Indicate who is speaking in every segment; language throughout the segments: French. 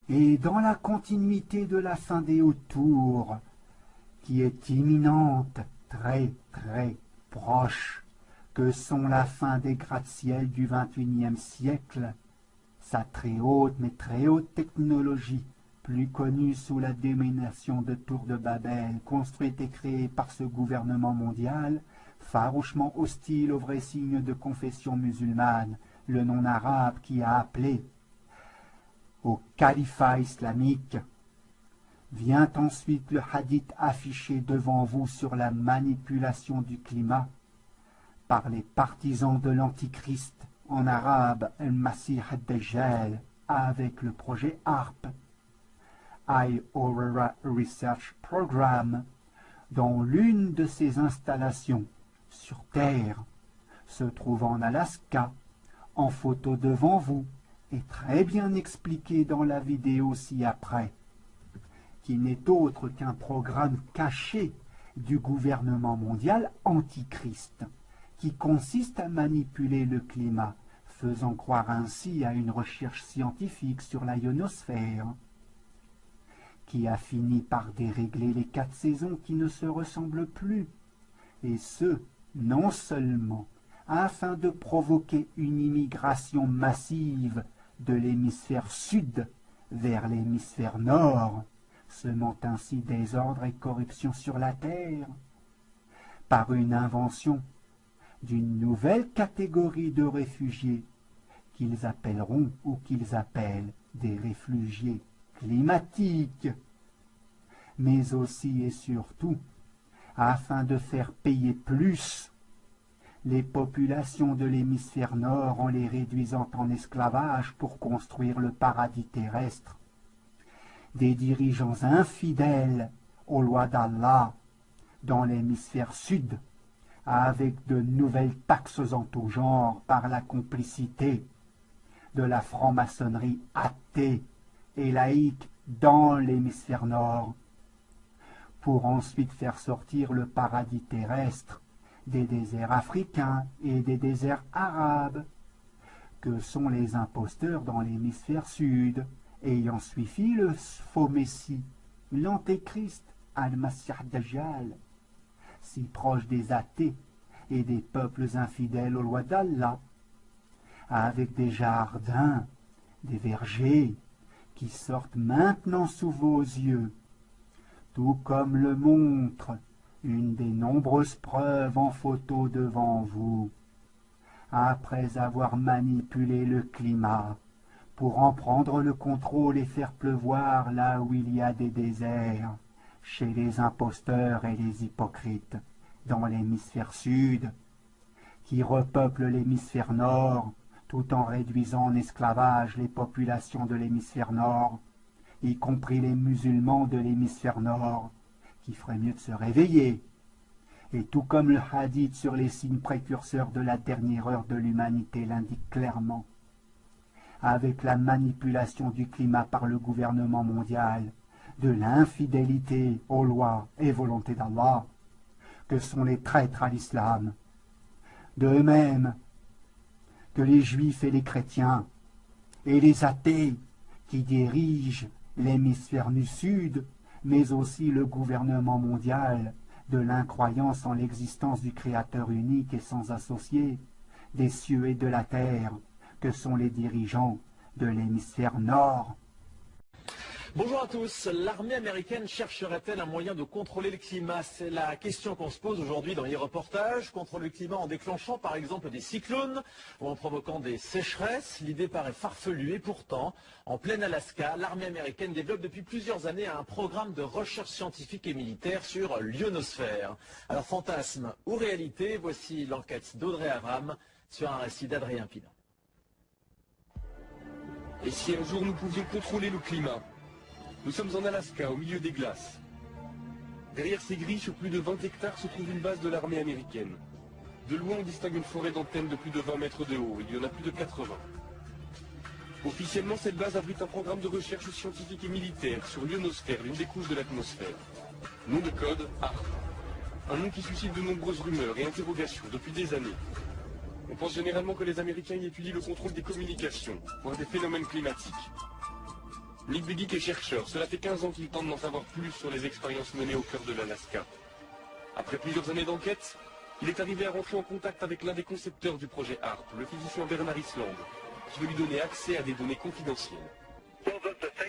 Speaker 1: Et dans la continuité de la fin des hauts tours, qui est imminente, très très proche, que sont la fin des gratte-ciel du XXIe siècle, sa très haute mais très haute technologie, plus connue sous la dénomination de Tour de Babel, construite et créée par ce gouvernement mondial, farouchement hostile aux vrais signes de confession musulmane, le non arabe qui a appelé au califat islamique. Vient ensuite le hadith affiché devant vous sur la manipulation du climat par les partisans de l'Antichrist, en arabe al-Masih ad-Dajjal, avec le projet HARP, High Aurora Research Program, dont l'une de ses installations sur Terre se trouve en Alaska, en photo devant vous, et très bien expliquée dans la vidéo ci-après, qui n'est autre qu'un programme caché du gouvernement mondial antichrist, qui consiste à manipuler le climat, faisant croire ainsi à une recherche scientifique sur la ionosphère, qui a fini par dérégler les 4 saisons qui ne se ressemblent plus, et ce, non seulement afin de provoquer une immigration massive de l'hémisphère sud vers l'hémisphère nord, semant ainsi désordre et corruption sur la terre, par une invention d'une nouvelle catégorie de réfugiés qu'ils appelleront ou qu'ils appellent des réfugiés climatiques, mais aussi et surtout afin de faire payer plus les populations de l'hémisphère nord en les réduisant en esclavage pour construire le paradis terrestre. Des dirigeants infidèles aux lois d'Allah dans l'hémisphère sud, avec de nouvelles taxes en tout genre par la complicité de la franc-maçonnerie athée et laïque dans l'hémisphère nord, pour ensuite faire sortir le paradis terrestre des déserts africains et des déserts arabes, que sont les imposteurs dans l'hémisphère sud, ayant suivi le faux messie, l'antéchrist, al-Masih ad-Dajjal, si proche des athées et des peuples infidèles aux lois d'Allah, avec des jardins, des vergers, qui sortent maintenant sous vos yeux, tout comme le montre une des nombreuses preuves en photo devant vous, après avoir manipulé le climat pour en prendre le contrôle et faire pleuvoir là où il y a des déserts, chez les imposteurs et les hypocrites, dans l'hémisphère sud, qui repeuplent l'hémisphère nord, tout en réduisant en esclavage les populations de l'hémisphère nord, y compris les musulmans de l'hémisphère nord, qui ferait mieux de se réveiller. Et tout comme le hadith sur les signes précurseurs de la dernière heure de l'humanité l'indique clairement, avec la manipulation du climat par le gouvernement mondial, de l'infidélité aux lois et volontés d'Allah, que sont les traîtres à l'islam, de même que les juifs et les chrétiens, et les athées qui dirigent l'hémisphère du sud, mais aussi le gouvernement mondial, de l'incroyance en l'existence du Créateur unique et sans associé, des cieux et de la terre, que sont les dirigeants de l'hémisphère nord.
Speaker 2: Bonjour à tous. L'armée américaine chercherait-elle un moyen de contrôler le climat? C'est la question qu'on se pose aujourd'hui dans les reportages. Contrôler le climat en déclenchant par exemple des cyclones ou en provoquant des sécheresses. L'idée paraît farfelue et pourtant, en plein Alaska, l'armée américaine développe depuis plusieurs années un programme de recherche scientifique et militaire sur l'ionosphère. Alors fantasme ou réalité, voici l'enquête d'Audrey Avram sur un récit d'Adrien Pinon.
Speaker 3: Et si un jour nous pouvions contrôler le climat? Nous sommes en Alaska, au milieu des glaces. Derrière ces grilles, sur plus de 20 hectares, se trouve une base de l'armée américaine. De loin, on distingue une forêt d'antennes de plus de 20 mètres de haut. Il y en a plus de 80. Officiellement, cette base abrite un programme de recherche scientifique et militaire sur l'ionosphère, l'une des couches de l'atmosphère. Nom de code, HARP. Un nom qui suscite de nombreuses rumeurs et interrogations depuis des années. On pense généralement que les Américains y étudient le contrôle des communications, voire des phénomènes climatiques. Nick Begich est chercheur. Cela fait 15 ans qu'il tente d'en savoir plus sur les expériences menées au cœur de l'Alaska. Après plusieurs années d'enquête, il est arrivé à rentrer en contact avec l'un des concepteurs du projet HAARP, le physicien Bernard Island, qui veut lui donner accès à des données confidentielles.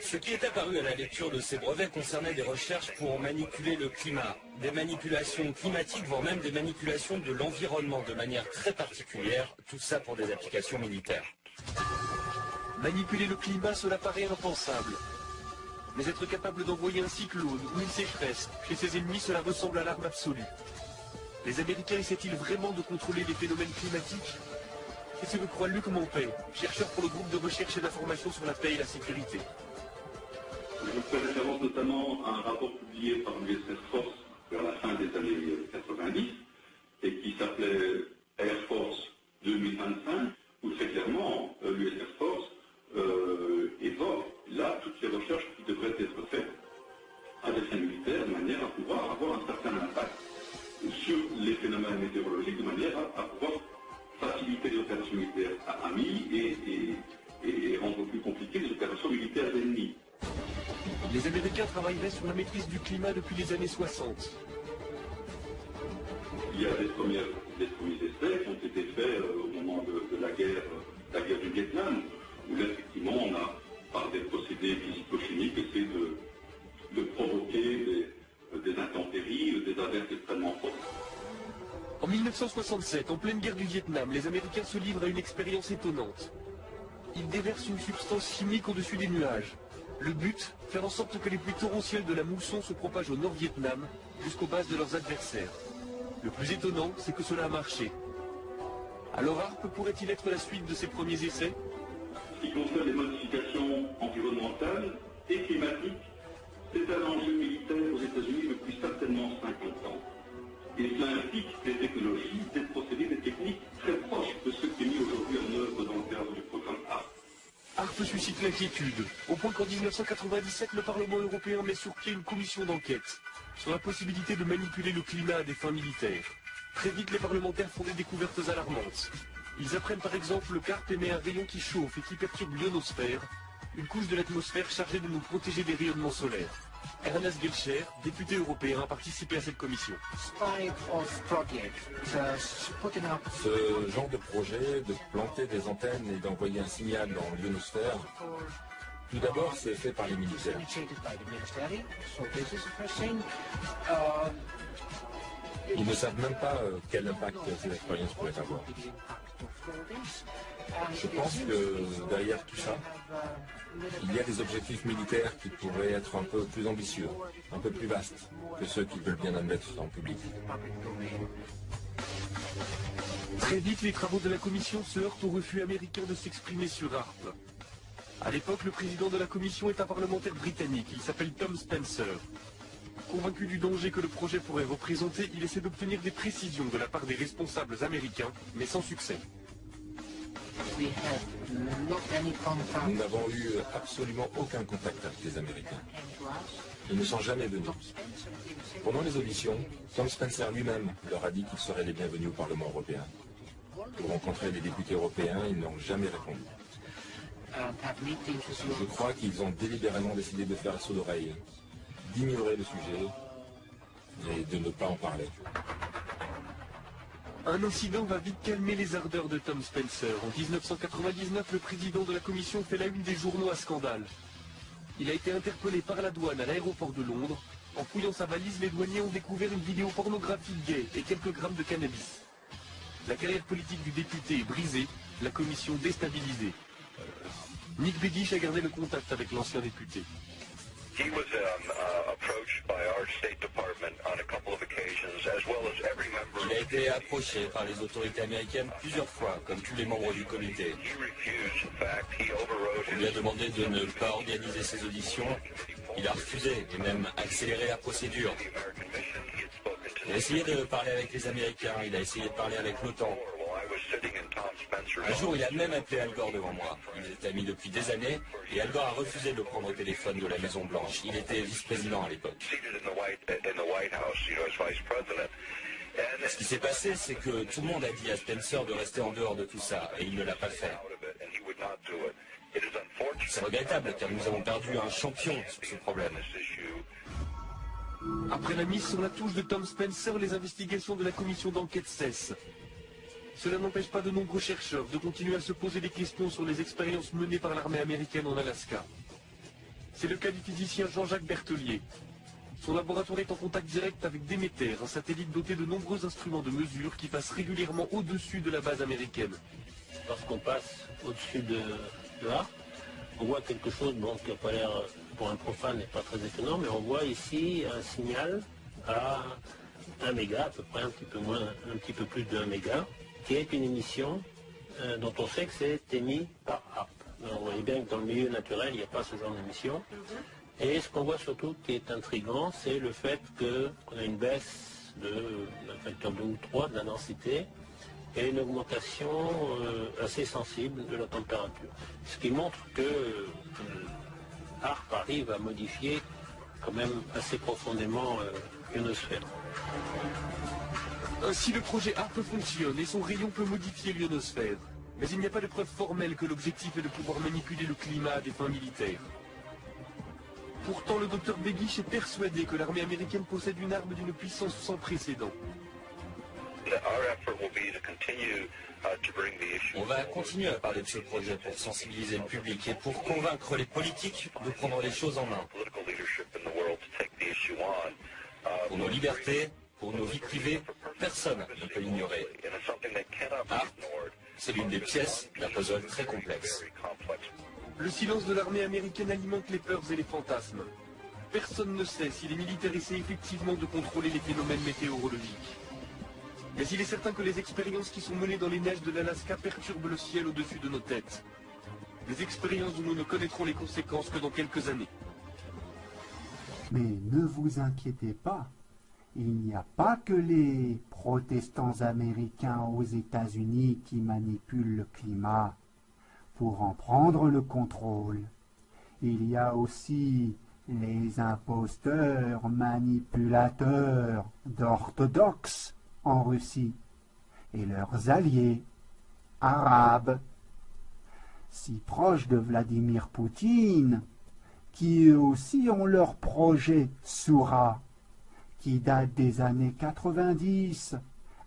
Speaker 4: Ce qui est apparu à la lecture de ces brevets concernait des recherches pour manipuler le climat, des manipulations climatiques, voire même des manipulations de l'environnement de manière très particulière, tout ça pour des applications militaires.
Speaker 3: Manipuler le climat, cela paraît impensable. Mais être capable d'envoyer un cyclone ou une sécheresse chez ses ennemis, cela ressemble à l'arme absolue. Les Américains essaient-ils vraiment de contrôler les phénomènes climatiques? C'est ce que croit Luc Montpet, chercheur pour le groupe de recherche et d'information sur la paix et la sécurité.
Speaker 5: Je fais référence notamment à un rapport publié par l'US Air Force vers la fin des années 90 et qui s'appelait Air Force 2025, où très clairement l'US Air Force évoque là toutes les recherches qui devraient être faites à des fins militaires de manière à pouvoir avoir un certain impact sur les phénomènes météorologiques, de manière à pouvoir faciliter les opérations militaires amies et rendre plus compliquées les opérations militaires ennemies.
Speaker 3: Les Américains travailleraient sur la maîtrise du climat depuis les années 60.
Speaker 5: Il y a des premiers essais qui ont été faits au moment de la guerre du Vietnam, où là, effectivement, on a, par des procédés physico-chimiques, essayé de provoquer des intempéries, des averses extrêmement fortes.
Speaker 3: En 1967, en pleine guerre du Vietnam, les Américains se livrent à une expérience étonnante. Ils déversent une substance chimique au-dessus des nuages. Le but, faire en sorte que les pluies torrentielles de la mousson se propagent au Nord-Vietnam jusqu'aux bases de leurs adversaires. Le plus étonnant, c'est que cela a marché. Alors HAARP pourrait-il être la suite de ces premiers essais?
Speaker 5: Ce qui concerne les modifications environnementales et climatiques, c'est un enjeu militaire aux États-Unis depuis certainement 50 ans. Et cela implique des technologies, des procédés, des techniques très proches de ce qui est mis aujourd'hui en œuvre dans le cadre du programme HAARP.
Speaker 3: HAARP suscite l'inquiétude, au point qu'en 1997, le Parlement européen met sur pied une commission d'enquête sur la possibilité de manipuler le climat à des fins militaires. Très vite, les parlementaires font des découvertes alarmantes. Ils apprennent par exemple que HAARP émet un rayon qui chauffe et qui perturbe l'ionosphère, une couche de l'atmosphère chargée de nous protéger des rayonnements solaires. Ernest Gelscher, député européen, a participé à cette commission.
Speaker 6: Ce genre de projet, de planter des antennes et d'envoyer un signal dans l'ionosphère, tout d'abord c'est fait par les militaires. Ils ne savent même pas quel impact ces expériences pourraient avoir. Je pense que derrière tout ça, il y a des objectifs militaires qui pourraient être un peu plus ambitieux, un peu plus vastes que ceux qu'ils veulent bien admettre en public.
Speaker 3: Très vite, les travaux de la commission se heurtent au refus américain de s'exprimer sur HAARP. À l'époque, le président de la commission est un parlementaire britannique, il s'appelle Tom Spencer. Convaincu du danger que le projet pourrait représenter, il essaie d'obtenir des précisions de la part des responsables américains, mais sans succès.
Speaker 6: Nous n'avons eu absolument aucun contact avec les Américains. Ils ne sont jamais venus. Pendant les auditions, Tom Spencer lui-même leur a dit qu'ils seraient les bienvenus au Parlement européen. Pour rencontrer les députés européens, ils n'ont jamais répondu. Je crois qu'ils ont délibérément décidé de faire saut d'oreille, d'ignorer le sujet et de ne pas en parler.
Speaker 3: Un incident va vite calmer les ardeurs de Tom Spencer. En 1999, le président de la commission fait la une des journaux à scandale. Il a été interpellé par la douane à l'aéroport de Londres. En fouillant sa valise, les douaniers ont découvert une vidéo pornographique gay et quelques grammes de cannabis. La carrière politique du député est brisée, la commission déstabilisée. Nick Begich a gardé le contact avec l'ancien député.
Speaker 4: Il a été approché par les autorités américaines plusieurs fois, comme tous les membres du comité. On lui a demandé de ne pas organiser ses auditions. Il a refusé et même accéléré la procédure. Il a essayé de parler avec les Américains, il a essayé de parler avec l'OTAN. Un jour, il a même appelé Al Gore devant moi. Ils étaient amis depuis des années et Al Gore a refusé de le prendre au téléphone de la Maison Blanche. Il était vice-président à l'époque. Ce qui s'est passé, c'est que tout le monde a dit à Spencer de rester en dehors de tout ça et il ne l'a pas fait. C'est regrettable car nous avons perdu un champion sur ce problème.
Speaker 3: Après la mise sur la touche de Tom Spencer, les investigations de la commission d'enquête cessent. Cela n'empêche pas de nombreux chercheurs de continuer à se poser des questions sur les expériences menées par l'armée américaine en Alaska. C'est le cas du physicien Jean-Jacques Berthelier. Son laboratoire est en contact direct avec Demeter, un satellite doté de nombreux instruments de mesure qui passe régulièrement au-dessus de la base américaine.
Speaker 7: Lorsqu'on passe au-dessus de là, on voit quelque chose qui n'a pas l'air, pour un profane, n'est pas très étonnant, mais on voit ici un signal à 1 méga, à peu près un petit peu plus de 1 méga, qui est une émission dont on sait que c'est émis par HAARP. Alors, vous voyez bien que dans le milieu naturel, il n'y a pas ce genre d'émission. Et ce qu'on voit surtout qui est intriguant, c'est le fait qu'on a une baisse d'un facteur 2 ou 3 de la densité et une augmentation assez sensible de la température. Ce qui montre que HAARP arrive à modifier quand même assez profondément l'ionosphère.
Speaker 3: Ainsi, le projet HAARP fonctionne et son rayon peut modifier l'ionosphère. Mais il n'y a pas de preuve formelle que l'objectif est de pouvoir manipuler le climat à des fins militaires. Pourtant, le docteur Begich est persuadé que l'armée américaine possède une arme d'une puissance sans précédent.
Speaker 4: On va continuer à parler de ce projet pour sensibiliser le public et pour convaincre les politiques de prendre les choses en main. Pour nos libertés, pour nos vies privées, personne ne peut l'ignorer. HAARP, c'est l'une des pièces d'un puzzle très complexe.
Speaker 3: Le silence de l'armée américaine alimente les peurs et les fantasmes. Personne ne sait si les militaires essaient effectivement de contrôler les phénomènes météorologiques. Mais il est certain que les expériences qui sont menées dans les neiges de l'Alaska perturbent le ciel au-dessus de nos têtes. Des expériences dont nous ne connaîtrons les conséquences que dans quelques années.
Speaker 1: Mais ne vous inquiétez pas, il n'y a pas que les protestants américains aux États-Unis qui manipulent le climat pour en prendre le contrôle. Il y a aussi les imposteurs manipulateurs d'orthodoxes en Russie et leurs alliés arabes, si proches de Vladimir Poutine, qui eux aussi ont leur projet Soura, qui date des années 90,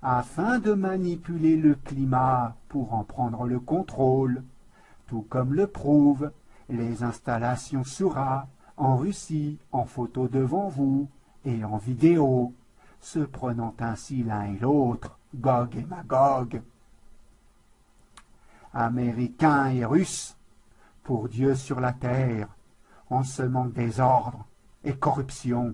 Speaker 1: afin de manipuler le climat pour en prendre le contrôle, tout comme le prouvent les installations Soura en Russie, en photo devant vous et en vidéo, se prenant ainsi l'un et l'autre, Gog et Magog. Américains et Russes, pour Dieu sur la terre, en semant désordre et corruption.